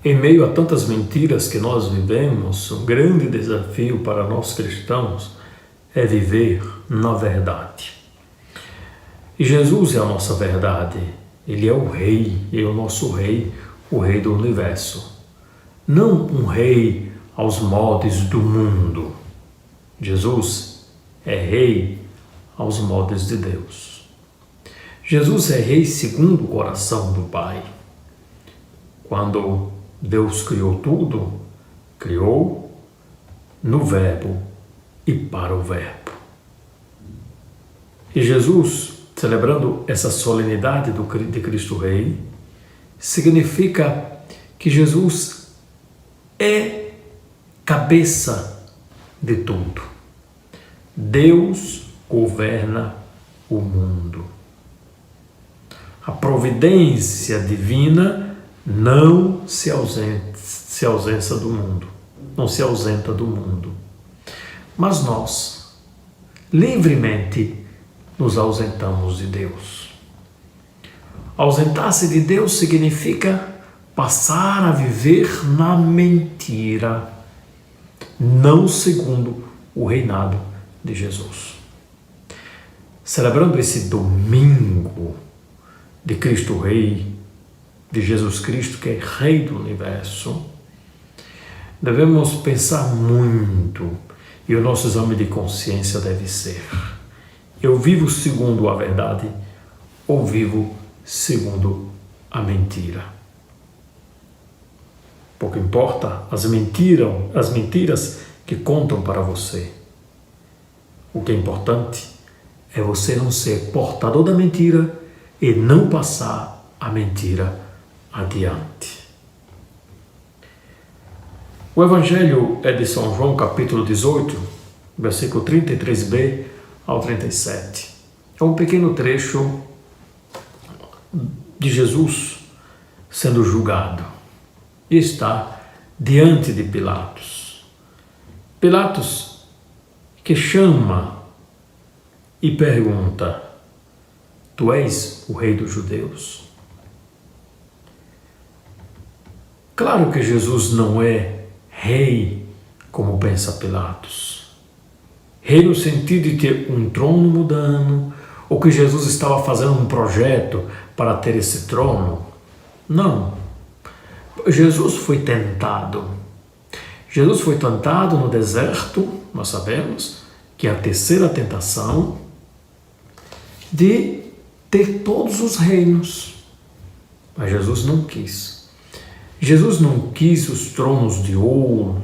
Em meio a tantas mentiras que nós vivemos, um grande desafio para nós cristãos é viver na verdade. E Jesus é a nossa verdade. Ele é o Rei, Ele é o nosso Rei, o Rei do Universo. Não um Rei aos moldes do mundo. Jesus é Rei aos moldes de Deus. Jesus é Rei segundo o coração do Pai. Quando Deus criou tudo, criou no Verbo e para o Verbo. E Jesus, celebrando essa solenidade de Cristo Rei, significa que Jesus é cabeça de tudo. Deus governa o mundo. A providência divina não se ausenta do mundo, não se ausenta do mundo. Mas nós, livremente, nos ausentamos de Deus. Ausentar-se de Deus significa passar a viver na mentira, não segundo o reinado de Jesus. Celebrando esse domingo de Cristo Rei, de Jesus Cristo, que é Rei do Universo, devemos pensar muito, e o nosso exame de consciência deve ser: eu vivo segundo a verdade ou vivo segundo a mentira? Pouco importa as mentiras que contam para você. O que é importante é você não ser portador da mentira e não passar a mentira adiante. O Evangelho é de São João, capítulo 18, versículo 33b ao 37. É um pequeno trecho de Jesus sendo julgado e está diante de Pilatos. Pilatos que chama e pergunta: tu és o rei dos judeus? Claro que Jesus não é rei como pensa Pilatos. Rei no sentido de ter um trono mudando, ou que Jesus estava fazendo um projeto para ter esse trono. Não. Jesus foi tentado. Jesus foi tentado no deserto, nós sabemos que é a terceira tentação, de ter todos os reinos. Mas Jesus não quis. Jesus não quis os tronos de ouro.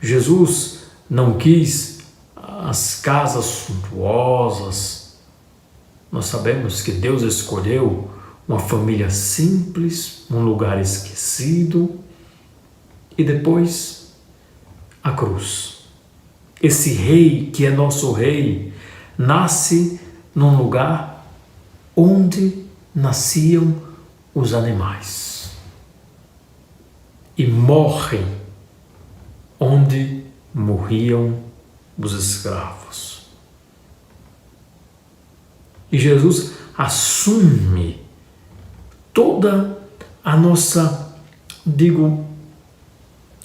Jesus não quis as casas suntuosas. Nós sabemos que Deus escolheu uma família simples, um lugar esquecido, e depois a cruz. Esse rei, que é nosso rei, nasce num lugar onde nasciam os animais e morre onde morriam os escravos. E Jesus assume toda a nossa,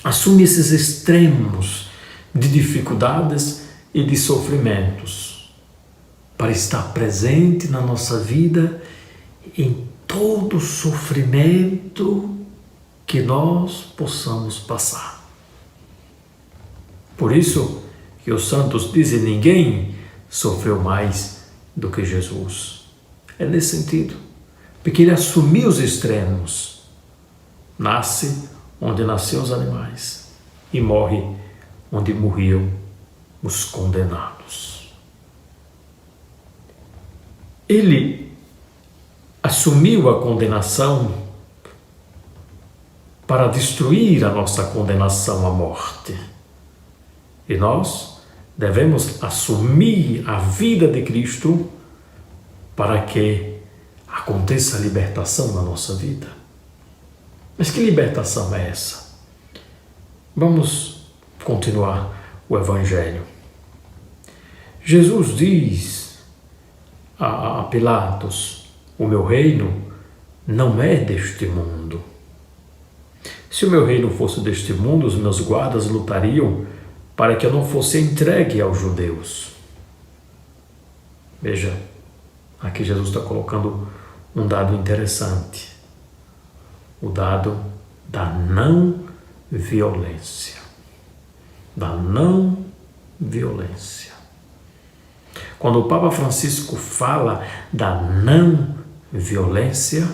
assume esses extremos de dificuldades e de sofrimentos para estar presente na nossa vida em todo sofrimento que nós possamos passar. Por isso que os santos dizem: ninguém sofreu mais do que Jesus. É nesse sentido, porque ele assumiu os extremos. Nasce onde nasciam os animais e morre onde morriam os condenados. Ele assumiu a condenação para destruir a nossa condenação à morte. E nós devemos assumir a vida de Cristo para que aconteça a libertação na nossa vida. Mas que libertação é essa? Vamos continuar o Evangelho. Jesus diz a Pilatos: o meu reino não é deste mundo. Se o meu reino fosse deste mundo, os meus guardas lutariam para que eu não fosse entregue aos judeus. Veja, aqui Jesus está colocando um dado interessante. O dado da não violência. Da não violência. Quando o Papa Francisco fala da não violência,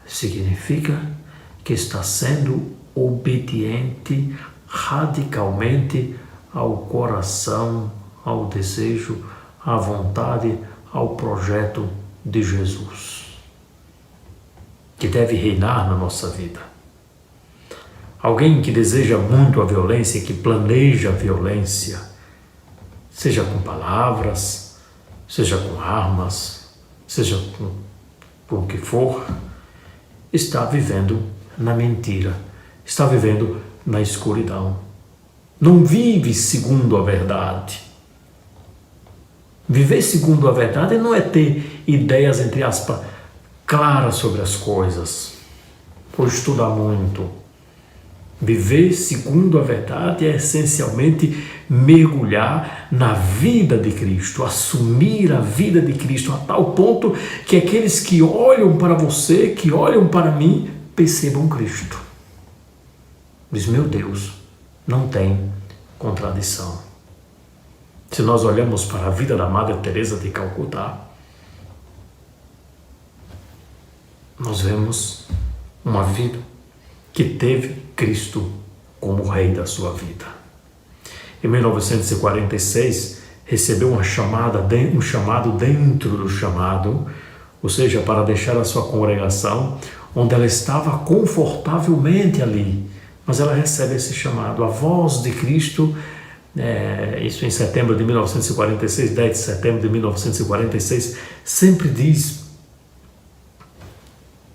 significa que está sendo obediente radicalmente ao coração, ao desejo, à vontade, ao projeto de Jesus, que deve reinar na nossa vida. Alguém que deseja muito a violência, que planeja a violência, seja com palavras, seja com armas, seja com o que for, está vivendo na mentira, está vivendo na escuridão. Não vive segundo a verdade. Viver segundo a verdade não é ter ideias, entre aspas, claras sobre as coisas, ou estudar muito. Viver segundo a verdade é essencialmente mergulhar na vida de Cristo, assumir a vida de Cristo a tal ponto que aqueles que olham para você, que olham para mim, percebam Cristo. Diz, meu Deus, não tem contradição. Se nós olhamos para a vida da Madre Teresa de Calcutá, nós vemos uma vida que teve Cristo como rei da sua vida. Em 1946, recebeu um chamado dentro do chamado, ou seja, para deixar a sua congregação, onde ela estava confortavelmente ali, mas ela recebe esse chamado. A voz de Cristo, isso em setembro de 1946, 10 de setembro de 1946, sempre diz: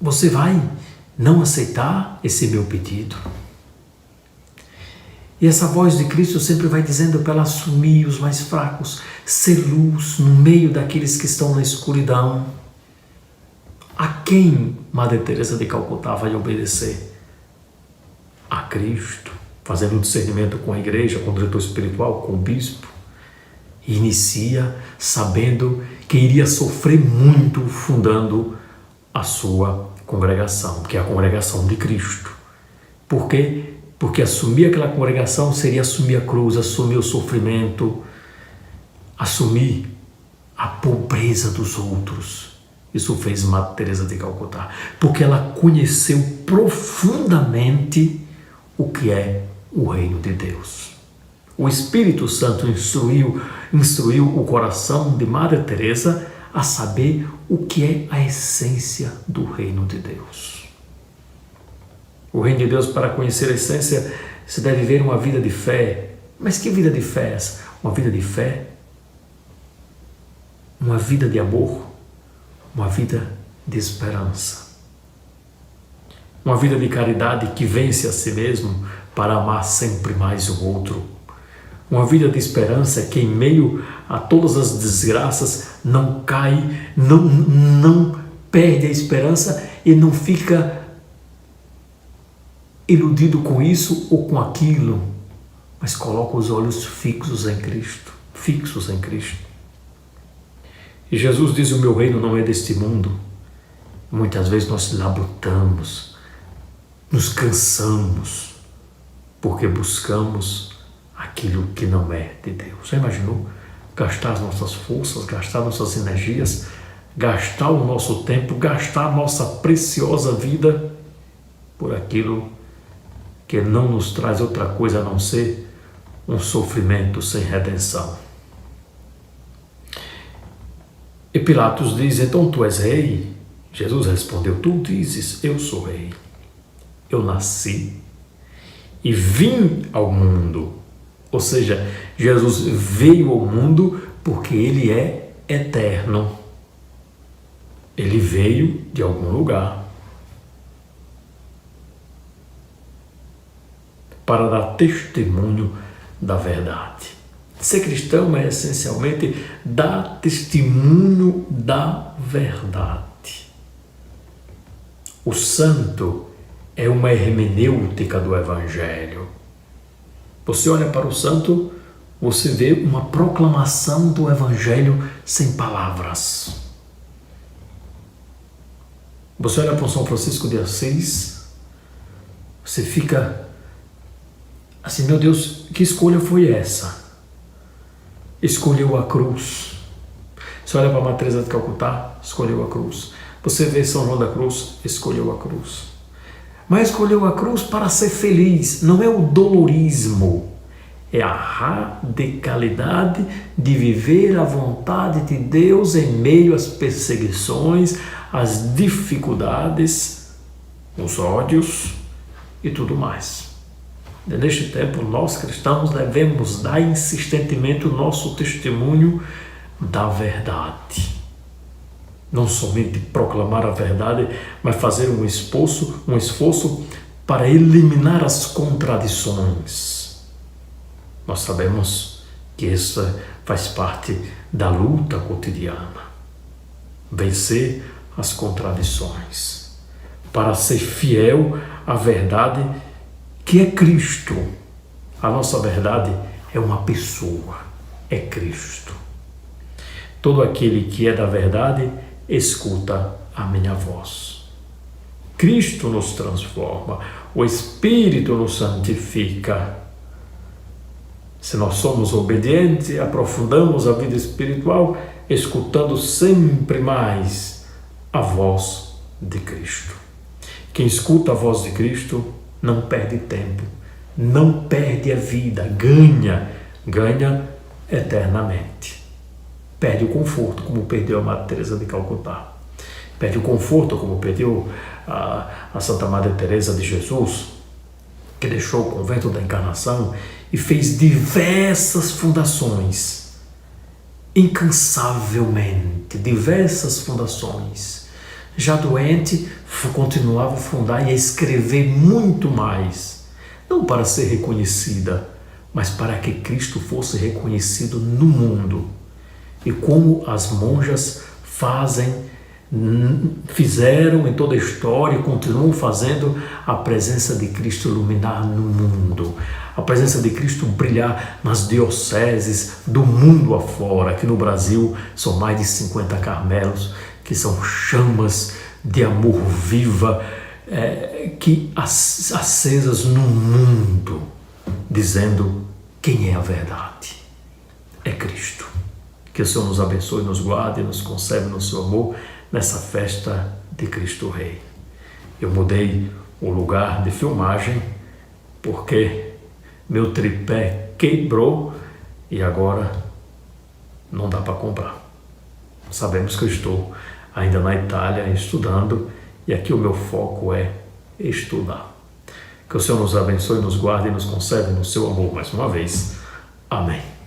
você vai não aceitar esse meu pedido? E essa voz de Cristo sempre vai dizendo para ela assumir os mais fracos, ser luz no meio daqueles que estão na escuridão. A quem Madre Teresa de Calcutá vai obedecer? A Cristo, fazendo um discernimento com a igreja, com o diretor espiritual, com o bispo. E inicia sabendo que iria sofrer muito fundando a sua congregação, que é a congregação de Cristo. Por quê? Porque assumir aquela congregação seria assumir a cruz, assumir o sofrimento, assumir a pobreza dos outros. Isso fez Madre Teresa de Calcutá, porque ela conheceu profundamente o que é o reino de Deus. O Espírito Santo instruiu o coração de Madre Teresa a saber o que é a essência do reino de Deus. O reino de Deus, para conhecer a essência, se deve viver uma vida de fé. Mas que vida de fé é essa? Uma vida de fé, uma vida de amor, uma vida de esperança. Uma vida de caridade que vence a si mesmo para amar sempre mais o outro. Uma vida de esperança que, em meio a todas as desgraças, não cai, não perde a esperança e não fica iludido com isso ou com aquilo, mas coloca os olhos fixos em Cristo, fixos em Cristo. E Jesus diz: o meu reino não é deste mundo. Muitas vezes nós labutamos, nos cansamos, porque buscamos aquilo que não é de Deus. Já imaginou gastar as nossas forças, gastar nossas energias, gastar o nosso tempo, gastar a nossa preciosa vida por aquilo que não nos traz outra coisa a não ser um sofrimento sem redenção? E Pilatos diz: então tu és rei? Jesus respondeu: tu dizes, eu sou rei. Eu nasci e vim ao mundo. Ou seja, Jesus veio ao mundo porque ele é eterno. Ele veio de algum lugar para dar testemunho da verdade. Ser cristão é essencialmente dar testemunho da verdade. O santo é uma hermenêutica do Evangelho. Você olha para o santo, você vê uma proclamação do Evangelho sem palavras. Você olha para o São Francisco de Assis, você fica assim, meu Deus, que escolha foi essa? Escolheu a cruz. Você olha para a Madre Teresa de Calcutá, escolheu a cruz. Você vê São João da Cruz, escolheu a cruz. Mas escolheu a cruz para ser feliz, não é o dolorismo. É a radicalidade de viver a vontade de Deus em meio às perseguições, às dificuldades, os ódios e tudo mais. Neste tempo, nós cristãos devemos dar insistentemente o nosso testemunho da verdade. Não somente proclamar a verdade, mas fazer um esforço para eliminar as contradições. Nós sabemos que isso faz parte da luta cotidiana. Vencer as contradições. Para ser fiel à verdade que é Cristo. A nossa verdade é uma pessoa, é Cristo. Todo aquele que é da verdade, escuta a minha voz. Cristo nos transforma, o Espírito nos santifica. Se nós somos obedientes, aprofundamos a vida espiritual, escutando sempre mais a voz de Cristo. Quem escuta a voz de Cristo não perde tempo, não perde a vida, ganha eternamente. Perde o conforto, como perdeu a Madre Teresa de Calcutá. Perde o conforto, como perdeu a Santa Madre Teresa de Jesus, que deixou o convento da Encarnação e fez diversas fundações, incansavelmente, diversas fundações. Já doente, continuava a fundar e a escrever muito mais, não para ser reconhecida, mas para que Cristo fosse reconhecido no mundo. E como as monjas fizeram em toda a história e continuam fazendo a presença de Cristo iluminar no mundo, a presença de Cristo brilhar nas dioceses do mundo afora. Aqui no Brasil são mais de 50 Carmelos, que são chamas de amor viva, que acesas no mundo, dizendo quem é a verdade. É Cristo. Que o Senhor nos abençoe, nos guarde e nos conserve no seu amor nessa festa de Cristo Rei. Eu mudei o lugar de filmagem porque meu tripé quebrou e agora não dá para comprar. Sabemos que eu estou ainda na Itália estudando e aqui o meu foco é estudar. Que o Senhor nos abençoe, nos guarde e nos conserve no seu amor mais uma vez. Amém.